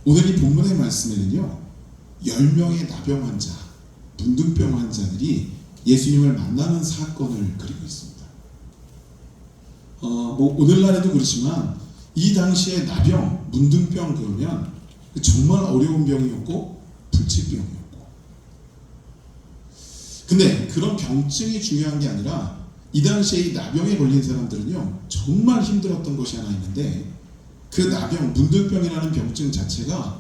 오늘 이 본문의 말씀에는요, 10명의 나병 환자, 문둥병 환자들이 예수님을 만나는 사건을 그리고 있습니다. 오늘날에도 그렇지만 이 당시에 나병, 문둥병 그러면 정말 어려운 병이었고 불치병이었고, 근데 그런 병증이 중요한 게 아니라 이 당시에 이 나병에 걸린 사람들은요 정말 힘들었던 것이 하나 있는데, 그 나병, 문둥병이라는 병증 자체가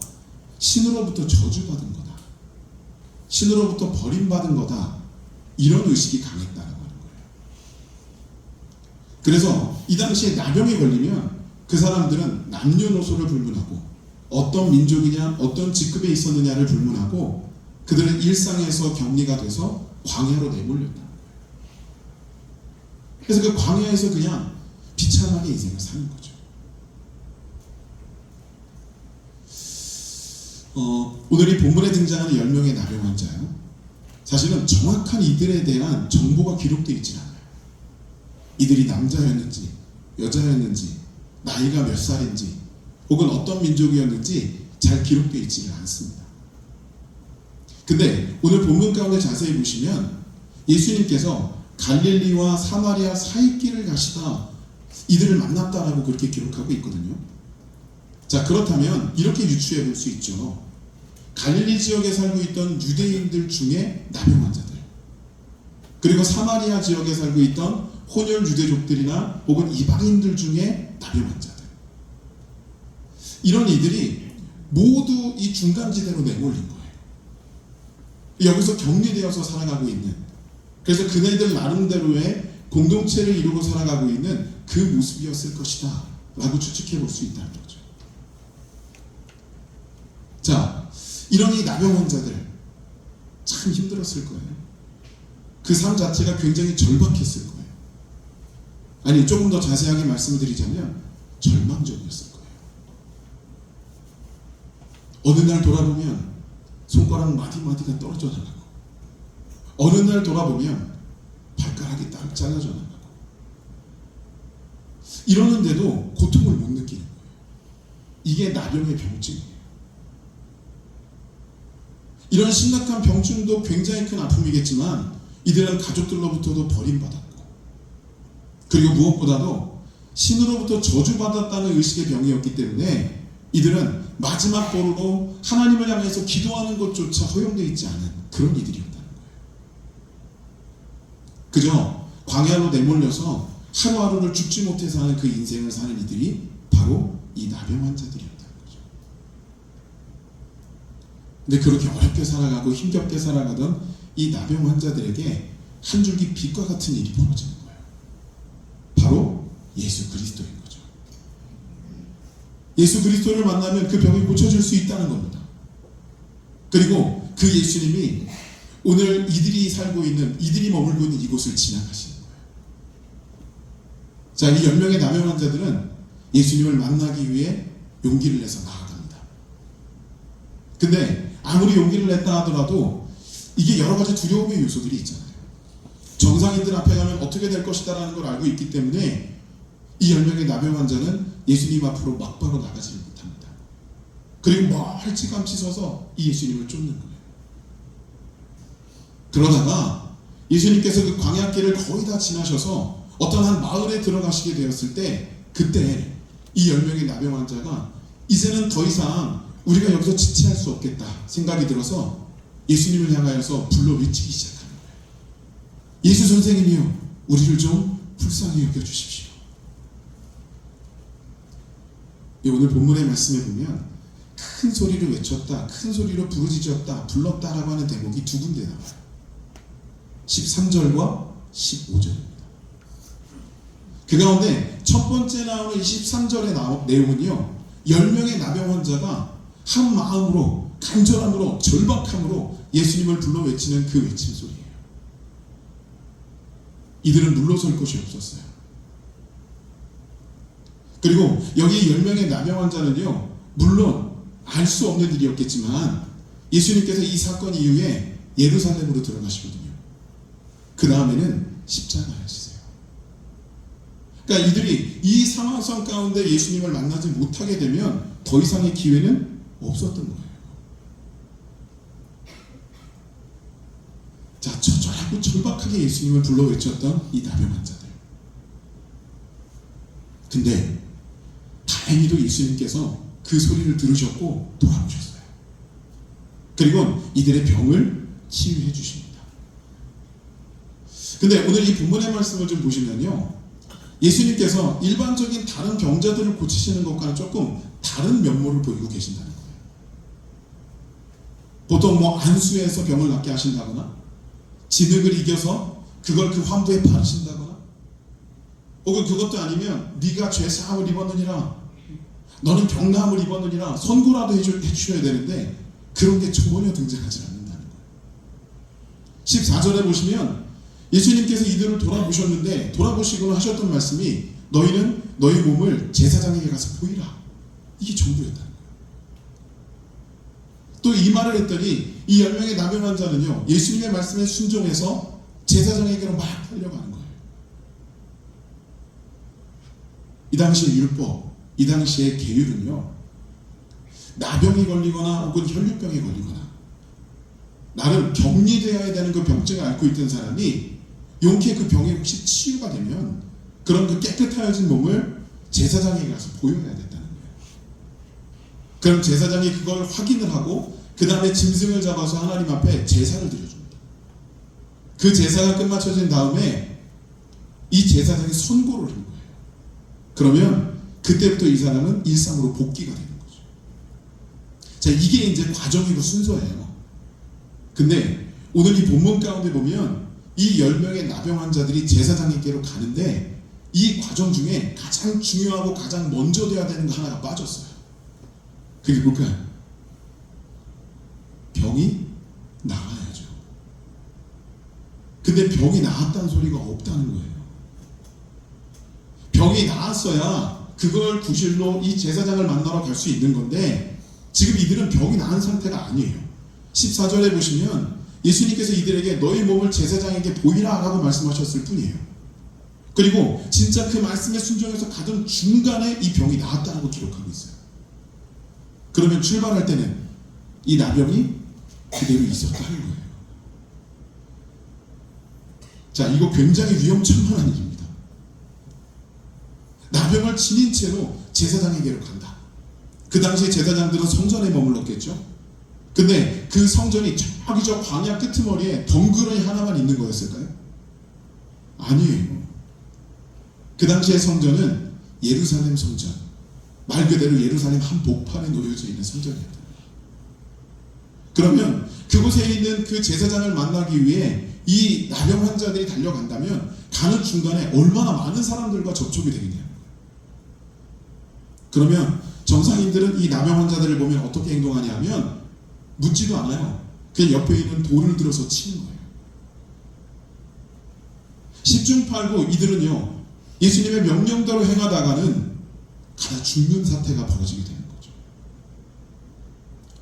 신으로부터 저주받은 거다, 신으로부터 버림받은 거다, 이런 의식이 강했다라고 하는 거예요. 그래서 이 당시에 나병에 걸리면 그 사람들은 남녀노소를 불문하고 어떤 민족이냐, 어떤 직급에 있었느냐를 불문하고 그들은 일상에서 격리가 돼서 광야로 내몰렸다는 거예요. 그래서 그 광야에서 그냥 비참하게 인생을 사는 거죠. 오늘 이 본문에 등장하는 10명의 나병 환자요, 사실은 정확한 이들에 대한 정보가 기록되어 있지 않아요. 이들이 남자였는지 여자였는지 나이가 몇 살인지 혹은 어떤 민족이었는지 잘 기록되어 있지 않습니다. 근데 오늘 본문 가운데 자세히 보시면 예수님께서 갈릴리와 사마리아 사이길을 가시다 이들을 만났다라고 그렇게 기록하고 있거든요. 자, 그렇다면 이렇게 유추해 볼 수 있죠. 갈릴리 지역에 살고 있던 유대인들 중에 나병 환자들, 그리고 사마리아 지역에 살고 있던 혼혈 유대족들이나 혹은 이방인들 중에 나병 환자들, 이런 이들이 모두 이 중간지대로 내몰린 거예요. 여기서 격리되어서 살아가고 있는, 그래서 그네들 나름대로의 공동체를 이루고 살아가고 있는 그 모습이었을 것이다 라고 추측해 볼 수 있다는 거죠. 자, 이런 이 나병 환자들 참 힘들었을 거예요. 그 삶 자체가 굉장히 절박했을 거예요. 아니, 조금 더 자세하게 말씀드리자면 절망적이었을 거예요. 어느 날 돌아보면 손가락 마디마디가 떨어져 나가고, 어느 날 돌아보면 발가락이 딱 잘라져 나가고, 이러는데도 고통을 못 느끼는 거예요. 이게 나병의 병증이에요. 이런 심각한 병증도 굉장히 큰 아픔이겠지만 이들은 가족들로부터도 버림받았고, 그리고 무엇보다도 신으로부터 저주받았다는 의식의 병이었기 때문에 이들은 마지막 보루로 하나님을 향해서 기도하는 것조차 허용되어 있지 않은 그런 이들이었다는 거예요. 그저 광야로 내몰려서 하루하루를 죽지 못해 사는 그 인생을 사는 이들이 바로 이 나병 환자들이었다는 거죠. 근데 그렇게 어렵게 살아가고 힘겹게 살아가던 이 나병 환자들에게 한 줄기 빛과 같은 일이 벌어지는 거예요. 바로 예수 그리스도인 거죠. 예수 그리스도를 만나면 그 병이 고쳐질 수 있다는 겁니다. 그리고 그 예수님이 오늘 이들이 살고 있는, 이들이 머물고 있는 이곳을 지나가시는 거예요. 자, 이 10명의 나병 환자들은 예수님을 만나기 위해 용기를 내서 나아갑니다. 근데 아무리 용기를 냈다 하더라도 이게 여러 가지 두려움의 요소들이 있잖아요. 정상인들 앞에 가면 어떻게 될 것이다 라는 걸 알고 있기 때문에 이 10명의 나병 환자는 예수님 앞으로 막바로 나가지를 못합니다. 그리고 멀찌감치 서서 이 예수님을 쫓는 거예요. 그러다가 예수님께서 그 광야길을 거의 다 지나셔서 어떤 한 마을에 들어가시게 되었을 때, 그때 이 10명의 나병 환자가 이제는 더 이상 우리가 여기서 지체할 수 없겠다 생각이 들어서 예수님을 향하여서 불러 외치기 시작하는 거예요. 예수 선생님이요, 우리를 좀 불쌍히 여겨주십시오. 오늘 본문의 말씀에 보면 큰 소리로 외쳤다, 큰 소리로 부르짖었다, 불렀다라고 하는 대목이 두 군데 나와요. 13절과 15절입니다. 그 가운데 첫 번째 나오는 23절의 내용은요, 10명의 나병 환자가 한 마음으로, 간절함으로, 절박함으로 예수님을 불러 외치는 그 외침 소리예요. 이들은 물러설 곳이 없었어요. 그리고 여기 10명의 나병 환자는요, 물론 알 수 없는 일이었겠지만 예수님께서 이 사건 이후에 예루살렘으로 들어가시거든요. 그 다음에는 십자가를 지세요. 그러니까 이들이 이 상황성 가운데 예수님을 만나지 못하게 되면 더 이상의 기회는 없었던 거예요. 자, 처절하고 절박하게 예수님을 불러 외쳤던 이 나병 환자들. 근데 다행히도 예수님께서 그 소리를 들으셨고 돌아오셨어요. 그리고 이들의 병을 치유해 주십니다. 근데 오늘 이 본문의 말씀을 좀 보시면요, 예수님께서 일반적인 다른 병자들을 고치시는 것과는 조금 다른 면모를 보이고 계신다는 거예요. 보통 뭐 안수해서 병을 낫게 하신다거나, 진흙을 이겨서 그걸 그 환부에 바르신다거나, 혹은 그것도 아니면 네가 죄사함을 입었느니라, 너는 병나음을 입었느니라 선고라도 해주셔야 되는데 그런 게 전혀 등장하지 않는다는 거예요. 14절에 보시면 예수님께서 이들을 돌아보셨는데 돌아보시고는 하셨던 말씀이 너희는 너희 몸을 제사장에게 가서 보이라. 이게 전부였다는 거예요. 또 이 말을 했더니 이 10명의 나병 환자는요, 예수님의 말씀에 순종해서 제사장에게로 막 달려가는 거예요. 이 당시의 율법, 이 당시의 계율은요, 나병이 걸리거나 혹은 혈류병에 걸리거나 나름 격리되어야 되는 그 병증을 앓고 있던 사람이 용케 그 병이 혹시 치유가 되면 그런 그 깨끗하여진 몸을 제사장에게 가서 보여야 됐다는 거예요. 그럼 제사장이 그걸 확인을 하고 그 다음에 짐승을 잡아서 하나님 앞에 제사를 드려줍니다. 그 제사가 끝마쳐진 다음에 이 제사장이 선고를 하는 거예요. 그러면 그때부터 이 사람은 일상으로 복귀가 되는 거죠. 자, 이게 이제 과정이고 순서예요. 근데 오늘 이 본문 가운데 보면 이 10명의 나병 환자들이 제사장에게로 가는데 이 과정 중에 가장 중요하고 가장 먼저 돼야 되는 거 하나가 빠졌어요. 그게 뭘까요? 병이 나아야죠. 근데 병이 나았다는 소리가 없다는 거예요. 병이 나았어야 그걸 구실로 이 제사장을 만나러 갈 수 있는 건데 지금 이들은 병이 나은 상태가 아니에요. 14절에 보시면 예수님께서 이들에게 너희 몸을 제사장에게 보이라 라고 말씀하셨을 뿐이에요. 그리고 진짜 그 말씀에 순종해서 가던 중간에 이 병이 나았다는 걸 기록하고 있어요. 그러면 출발할 때는 이 나병이 그대로 있었다는 거예요. 자, 이거 굉장히 위험천만한 일입니다. 나병을 지닌 채로 제사장에게로 간다. 그 당시에 제사장들은 성전에 머물렀겠죠. 근데 그 성전이 저기 저 광야 끄트머리에 덩그러니 하나만 있는 거였을까요? 아니에요. 그 당시의 성전은 예루살렘 성전, 말 그대로 예루살렘 한복판에 놓여져 있는 성전이었다. 그러면 그곳에 있는 그 제사장을 만나기 위해 이 나병 환자들이 달려간다면 가는 중간에 얼마나 많은 사람들과 접촉이 되겠냐는 거예요. 그러면 정상인들은 이 나병 환자들을 보면 어떻게 행동하냐 하면 묻지도 않아요. 그냥 옆에 있는 돌을 들어서 치는 거예요. 10중8구 이들은요, 예수님의 명령대로 행하다가는 가다 죽는 사태가 벌어지게 되는 거죠.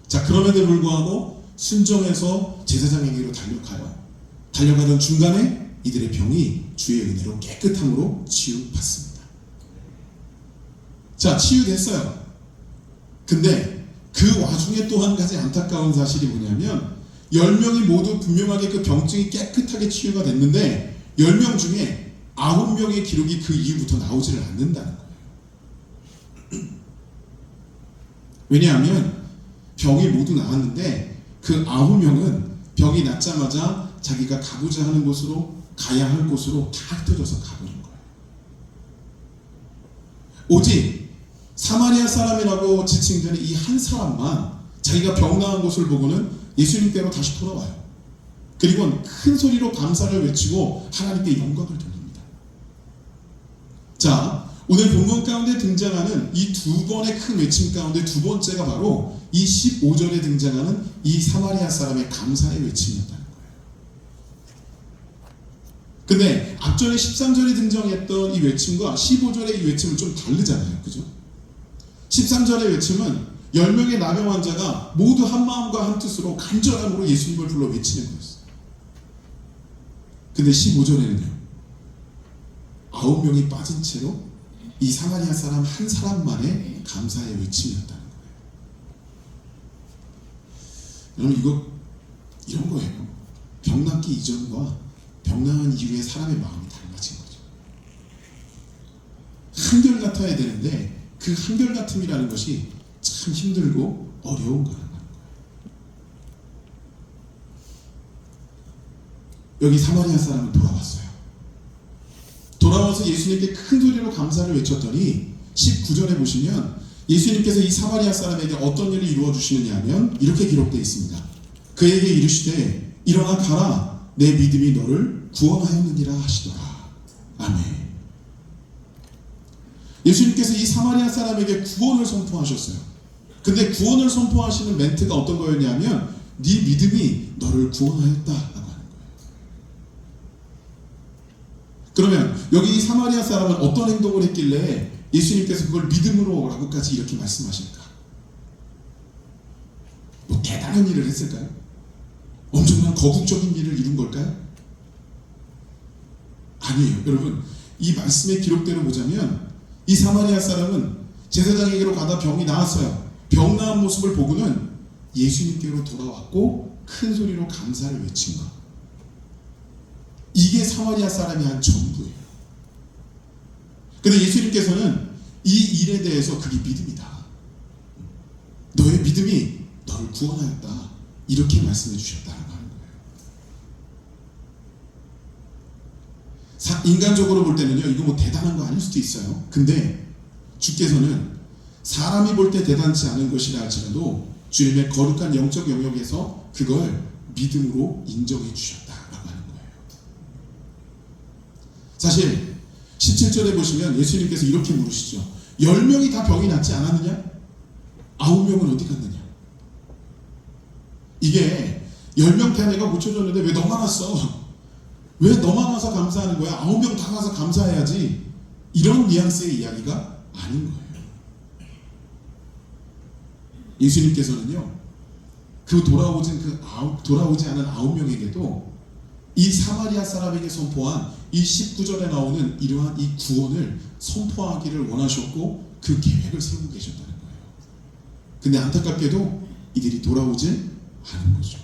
자, 그럼에도 불구하고 순종해서 제사장에게로 달려가던 중간에 이들의 병이 주의 은혜로 깨끗함으로 치유받습니다. 자, 치유됐어요. 근데 그 와중에 또 한 가지 안타까운 사실이 뭐냐면 10명이 모두 분명하게 그 병증이 깨끗하게 치유가 됐는데 10명 중에 9명의 기록이 그 이후부터 나오지를 않는다는 거예요. 왜냐하면 병이 모두 나았는데 그 9명은 병이 낫자마자 자기가 가고자 하는 곳으로, 가야 할 곳으로 다 흩어져서 가버린 거예요. 오직 사마리아 사람이라고 지칭되는 이 한 사람만 자기가 병 나은 곳을 보고는 예수님께로 다시 돌아와요. 그리고 큰 소리로 감사를 외치고 하나님께 영광을 돌립니다. 자, 오늘 본문 가운데 등장하는 이 두 번의 큰 외침 가운데 두 번째가 바로 이 15절에 등장하는 이 사마리아 사람의 감사의 외침이었다는 거예요. 근데 앞전에 13절에 등장했던 이 외침과 15절의 이 외침은 좀 다르잖아요. 그죠? 13절의 외침은 10명의 나병 환자가 모두 한 마음과 한 뜻으로 간절함으로 예수님을 불러 외치는 거였어요. 근데 15절에는요, 9명이 빠진 채로 이 사마리아 사람 한 사람만의 감사의 외침이었다는 거예요. 여러분 이런 거예요. 병 낫기 이전과 병 나은 이후에 사람의 마음이 달라진 거죠. 한결같아야 되는데 그 한결같음이라는 것이 참 힘들고 어려운 거라는 거예요. 여기 사마리아 사람은 돌아왔어요. 돌아와서 예수님께 큰 소리로 감사를 외쳤더니 19절에 보시면 예수님께서 이 사마리아 사람에게 어떤 일을 이루어 주시느냐 하면 이렇게 기록되어 있습니다. 그에게 이르시되 일어나 가라, 내 믿음이 너를 구원하였느니라 하시더라. 아멘. 예수님께서 이 사마리아 사람에게 구원을 선포하셨어요. 근데 구원을 선포하시는 멘트가 어떤 거였냐면 네 믿음이 너를 구원하였다 라고 하는 거예요. 그러면 여기 이 사마리아 사람은 어떤 행동을 했길래 예수님께서 그걸 믿음으로 라고까지 이렇게 말씀하실까? 뭐 대단한 일을 했을까요? 엄청난 거국적인 일을 이룬 걸까요? 아니에요. 여러분, 이 말씀의 기록대로 보자면 이 사마리아 사람은 제사장에게로 가다 병이 나았어요. 병 나은 모습을 보고는 예수님께로 돌아왔고 큰 소리로 감사를 외친 것. 이게 사마리아 사람이 한 전부예요. 근데 예수님께서는 이 일에 대해서 그게 믿음이다. 너의 믿음이 너를 구원하였다. 이렇게 말씀해 주셨다는 거예요. 인간적으로 볼 때는요, 이거 뭐 대단한 거 아닐 수도 있어요. 근데 주께서는 사람이 볼 때 대단치 않은 것이라 할지라도 주님의 거룩한 영적 영역에서 그걸 믿음으로 인정해 주셨다라고 하는 거예요. 사실 17절에 보시면 예수님께서 이렇게 물으시죠. 10명이 다 병이 낫지 않았느냐? 9명은 어디 갔느냐? 이게 10명 다 내가 고쳐줬는데 왜 너만 왔어? 왜 너만 와서 감사하는 거야? 9명 다 가서 감사해야지. 이런 뉘앙스의 이야기가 아닌 거예요. 예수님께서는요, 돌아오지 않은 9명에게도 이 사마리아 사람에게 선포한 이 19절에 나오는 이러한 이 구원을 선포하기를 원하셨고 그 계획을 세우고 계셨다는 거예요. 근데 안타깝게도 이들이 돌아오지 않은 거죠.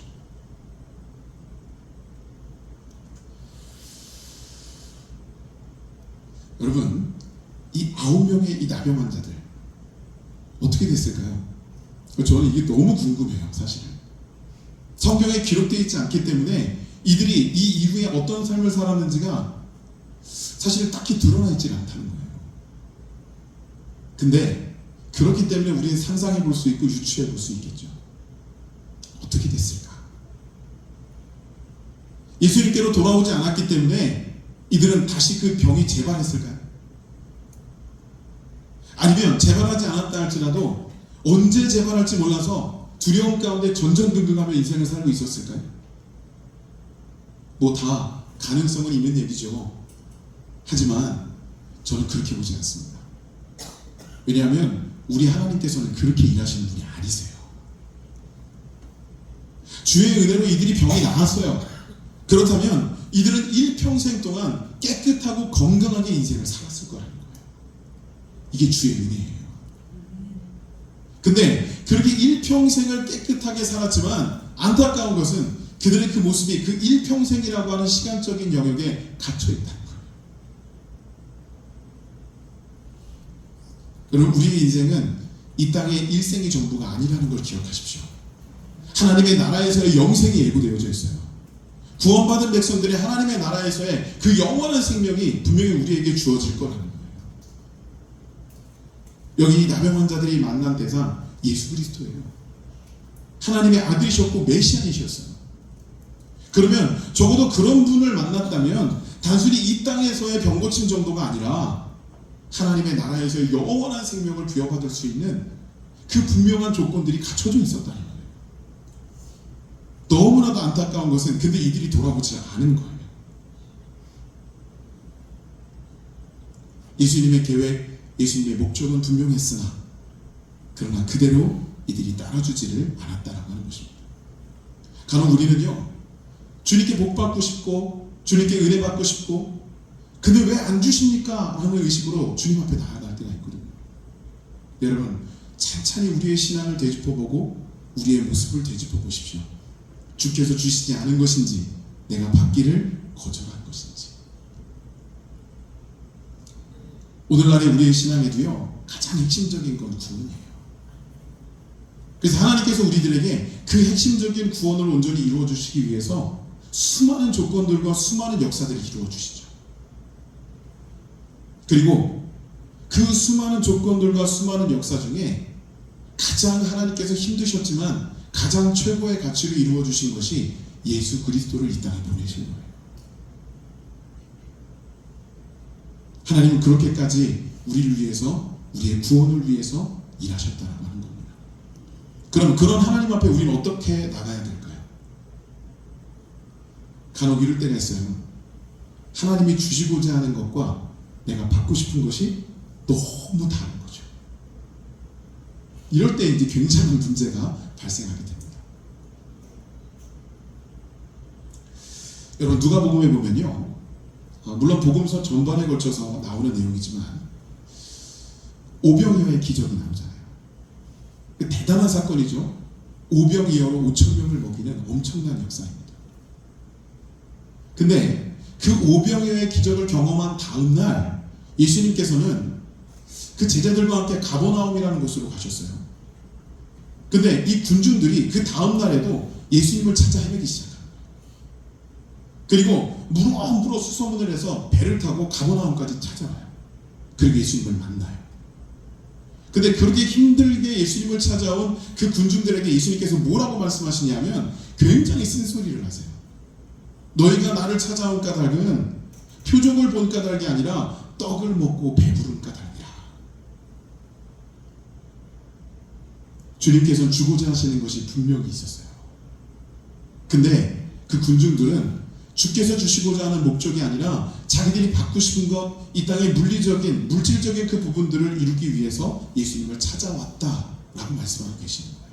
여러분, 이 9명의 이 나병 환자들 어떻게 됐을까요? 저는 이게 너무 궁금해요. 사실은 성경에 기록되어 있지 않기 때문에 이들이 이 이후에 어떤 삶을 살았는지가 사실 딱히 드러나 있지 않다는 거예요. 근데 그렇기 때문에 우리는 상상해 볼 수 있고 유추해 볼 수 있겠죠. 어떻게 됐을까? 예수님께로 돌아오지 않았기 때문에 이들은 다시 그 병이 재발했을까요? 아니면 재발하지 않았다 할지라도 언제 재발할지 몰라서 두려움 가운데 전전긍긍하며 인생을 살고 있었을까요? 뭐 다 가능성은 있는 얘기죠. 하지만 저는 그렇게 보지 않습니다. 왜냐하면 우리 하나님께서는 그렇게 일하시는 분이 아니세요. 주의 은혜로 이들이 병이 나았어요. 그렇다면 이들은 일평생 동안 깨끗하고 건강하게 인생을 살았을 거라는 거예요. 이게 주의 은혜예요. 근데 그렇게 일평생을 깨끗하게 살았지만 안타까운 것은 그들의 그 모습이 그 일평생이라고 하는 시간적인 영역에 갇혀 있다는 거예요. 여러분, 우리의 인생은 이 땅의 일생이 전부가 아니라는 걸 기억하십시오. 하나님의 나라에서의 영생이 예고되어져 있어요. 구원받은 백성들이 하나님의 나라에서의 그 영원한 생명이 분명히 우리에게 주어질 거라는 거예요. 여기 나병 환자들이 만난 대상 예수 그리스도예요. 하나님의 아들이셨고 메시아이셨어요. 그러면 적어도 그런 분을 만났다면 단순히 이 땅에서의 병 고침 정도가 아니라 하나님의 나라에서의 영원한 생명을 부여받을 수 있는 그 분명한 조건들이 갖춰져 있었다는 거예요. 너무나도 안타까운 것은 근데 이들이 돌아오지 않은 거예요. 예수님의 계획, 예수님의 목적은 분명했으나 그러나 그대로 이들이 따라주지를 않았다라고 하는 것입니다. 간혹 우리는요, 주님께 복 받고 싶고 주님께 은혜 받고 싶고 근데 왜 안 주십니까? 하는 의식으로 주님 앞에 나아갈 때가 있거든요. 여러분, 찬찬히 우리의 신앙을 되짚어보고 우리의 모습을 되짚어 보십시오. 주께서 주시지 않은 것인지 내가 받기를 거절한 것인지. 오늘날의 우리의 신앙에도요 가장 핵심적인 건 구원이에요. 그래서 하나님께서 우리들에게 그 핵심적인 구원을 온전히 이루어 주시기 위해서 수많은 조건들과 수많은 역사들을 이루어 주시죠. 그리고 그 수많은 조건들과 수많은 역사 중에 가장 하나님께서 힘드셨지만 가장 최고의 가치로 이루어 주신 것이 예수 그리스도를 이 땅에 보내신 거예요. 하나님은 그렇게까지 우리를 위해서, 우리의 구원을 위해서 일하셨다라고 하는 겁니다. 그럼 그런 하나님 앞에 우리는 어떻게 나가야 될까요? 간혹 이럴 때가 있어요. 하나님이 주시고자 하는 것과 내가 받고 싶은 것이 너무 다른 거죠. 이럴 때 이제 굉장한 문제가 발생하게 됩니다. 여러분, 누가복음에 보면요, 물론 복음서 전반에 걸쳐서 나오는 내용이지만 오병이어의 기적이 나오잖아요. 대단한 사건이죠. 오병이어로 5,000명을 먹이는 엄청난 역사입니다. 근데 그 오병이어의 기적을 경험한 다음 날 예수님께서는 그 제자들과 함께 가버나움이라는 곳으로 가셨어요. 근데 이 군중들이 그 다음 날에도 예수님을 찾아 헤매기 시작합니다. 그리고 무럭무럭 수소문을 해서 배를 타고 가버나움까지 찾아와요. 그리고 예수님을 만나요. 근데 그렇게 힘들게 예수님을 찾아온 그 군중들에게 예수님께서 뭐라고 말씀하시냐면 굉장히 쓴소리를 하세요. 너희가 나를 찾아온 까닭은 표적을 본 까닭이 아니라 떡을 먹고 배부른 까닭이라. 주님께서는 주고자 하시는 것이 분명히 있었어요. 근데 그 군중들은 주께서 주시고자 하는 목적이 아니라 자기들이 받고 싶은 것, 이 땅의 물리적인, 물질적인 그 부분들을 이루기 위해서 예수님을 찾아왔다라고 말씀하고 계시는 거예요.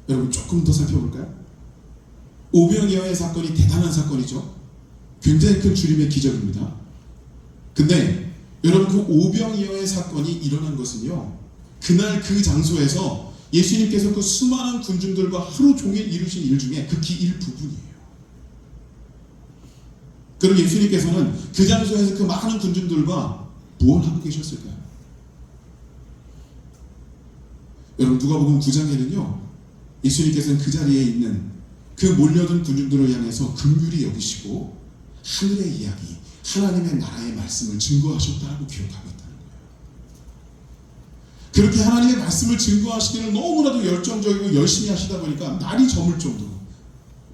여러분, 조금 더 살펴볼까요? 오병이어의 사건이 대단한 사건이죠. 굉장히 큰 주님의 기적입니다. 근데 여러분, 그 오병이어의 사건이 일어난 것은요, 그날 그 장소에서 예수님께서 그 수많은 군중들과 하루 종일 이루신 일 중에 극히 일부분이에요. 그럼 예수님께서는 그 장소에서 그 많은 군중들과 무엇을 하고 계셨을까요? 여러분, 누가복음 9장에는요 예수님께서는 그 자리에 있는 그 몰려든 군중들을 향해서 긍휼히 여기시고 하늘의 이야기, 하나님의 나라의 말씀을 증거하셨다라고 기록하고 있다는 거예요. 그렇게 하나님의 말씀을 증거하시기를 너무나도 열정적이고 열심히 하시다 보니까 날이 저물 정도로,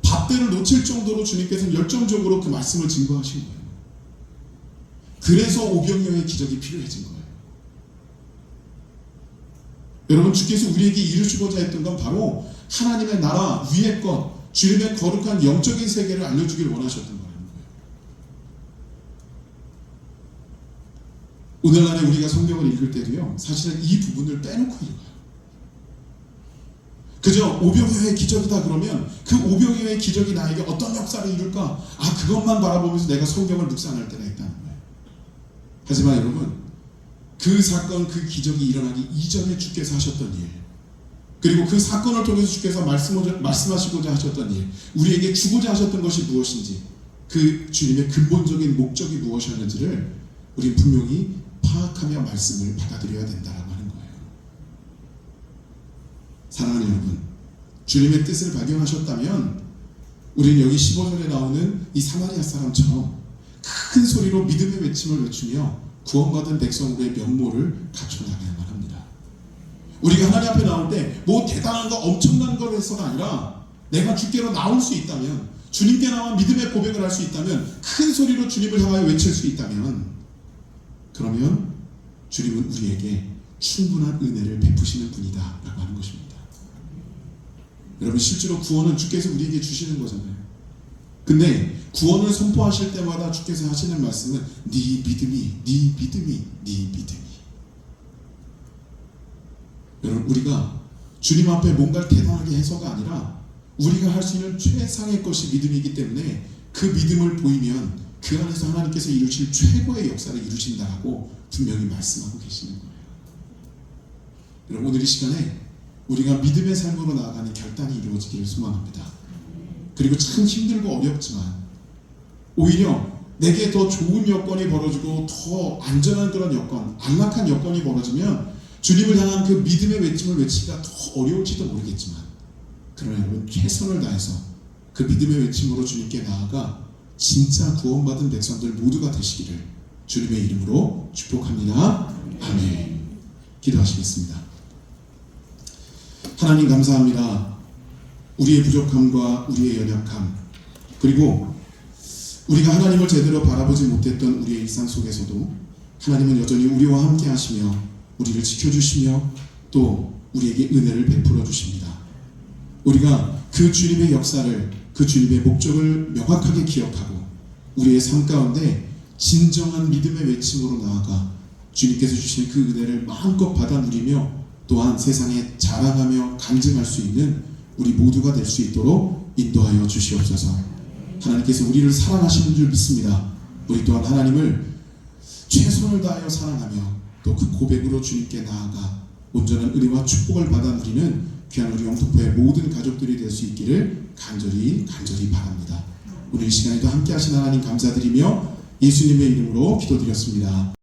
밥때를 놓칠 정도로 주님께서는 열정적으로 그 말씀을 증거하신 거예요. 그래서 오병이어의 기적이 필요해진 거예요. 여러분, 주께서 우리에게 이루시고자 했던 건 바로 하나님의 나라 위의 것, 주님의 거룩한 영적인 세계를 알려주길 원하셨던 거라는 거예요. 오늘날에 우리가 성경을 읽을 때도요, 사실은 이 부분을 빼놓고 읽어요. 그저 오병이어의 기적이다 그러면 그 오병이어의 기적이 나에게 어떤 역사를 이룰까? 그것만 바라보면서 내가 성경을 묵상할 때가 있다는 거예요. 하지만 여러분, 그 사건, 그 기적이 일어나기 이전에 주께서 하셨던 일, 그리고 그 사건을 통해서 주께서 말씀하시고자 하셨던 일, 우리에게 주고자 하셨던 것이 무엇인지, 그 주님의 근본적인 목적이 무엇이었는지를 우리는 분명히 파악하며 말씀을 받아들여야 된다라고 하는 거예요. 사랑하는 여러분, 주님의 뜻을 발견하셨다면 우리는 여기 15절에 나오는 이 사마리아 사람처럼 큰 소리로 믿음의 외침을 외치며 구원받은 백성으로의 면모를 갖춰나가야만 합니다. 우리가 하나님 앞에 나올 때 뭐 대단한 거, 엄청난 걸 해서가 아니라 내가 주께로 나올 수 있다면, 주님께 나와 믿음의 고백을 할 수 있다면, 큰 소리로 주님을 향하여 외칠 수 있다면, 그러면 주님은 우리에게 충분한 은혜를 베푸시는 분이다 라고 하는 것입니다. 여러분, 실제로 구원은 주께서 우리에게 주시는 거잖아요. 근데 구원을 선포하실 때마다 주께서 하시는 말씀은 네 믿음이, 네 믿음이, 네 믿음이. 여러분, 우리가 주님 앞에 뭔가를 대단하게 해서가 아니라 우리가 할 수 있는 최상의 것이 믿음이기 때문에 그 믿음을 보이면 그 안에서 하나님께서 이루실 최고의 역사를 이루신다고 분명히 말씀하고 계시는 거예요. 여러분, 오늘 이 시간에 우리가 믿음의 삶으로 나아가는 결단이 이루어지기를 소망합니다. 그리고 참 힘들고 어렵지만 오히려 내게 더 좋은 여건이 벌어지고 더 안전한 그런 여건, 안락한 여건이 벌어지면 주님을 향한 그 믿음의 외침을 외치기가 더 어려울지도 모르겠지만, 그러나 여러분 최선을 다해서 그 믿음의 외침으로 주님께 나아가 진짜 구원받은 백성들 모두가 되시기를 주님의 이름으로 축복합니다. 아멘. 기도하시겠습니다. 하나님 감사합니다. 우리의 부족함과 우리의 연약함, 그리고 우리가 하나님을 제대로 바라보지 못했던 우리의 일상 속에서도 하나님은 여전히 우리와 함께 하시며 우리를 지켜주시며 또 우리에게 은혜를 베풀어 주십니다. 우리가 그 주님의 역사를, 그 주님의 목적을 명확하게 기억하고 우리의 삶 가운데 진정한 믿음의 외침으로 나아가 주님께서 주시는 그 은혜를 마음껏 받아 누리며 또한 세상에 자랑하며 간증할 수 있는 우리 모두가 될 수 있도록 인도하여 주시옵소서. 하나님께서 우리를 사랑하시는 줄 믿습니다. 우리 또한 하나님을 최선을 다하여 사랑하며 또 그 고백으로 주님께 나아가 온전한 은혜와 축복을 받아 누리는 귀한 우리 영통포의 모든 가족들이 될 수 있기를 간절히 바랍니다. 오늘 이 시간에도 함께 하신 하나님 감사드리며 예수님의 이름으로 기도드렸습니다.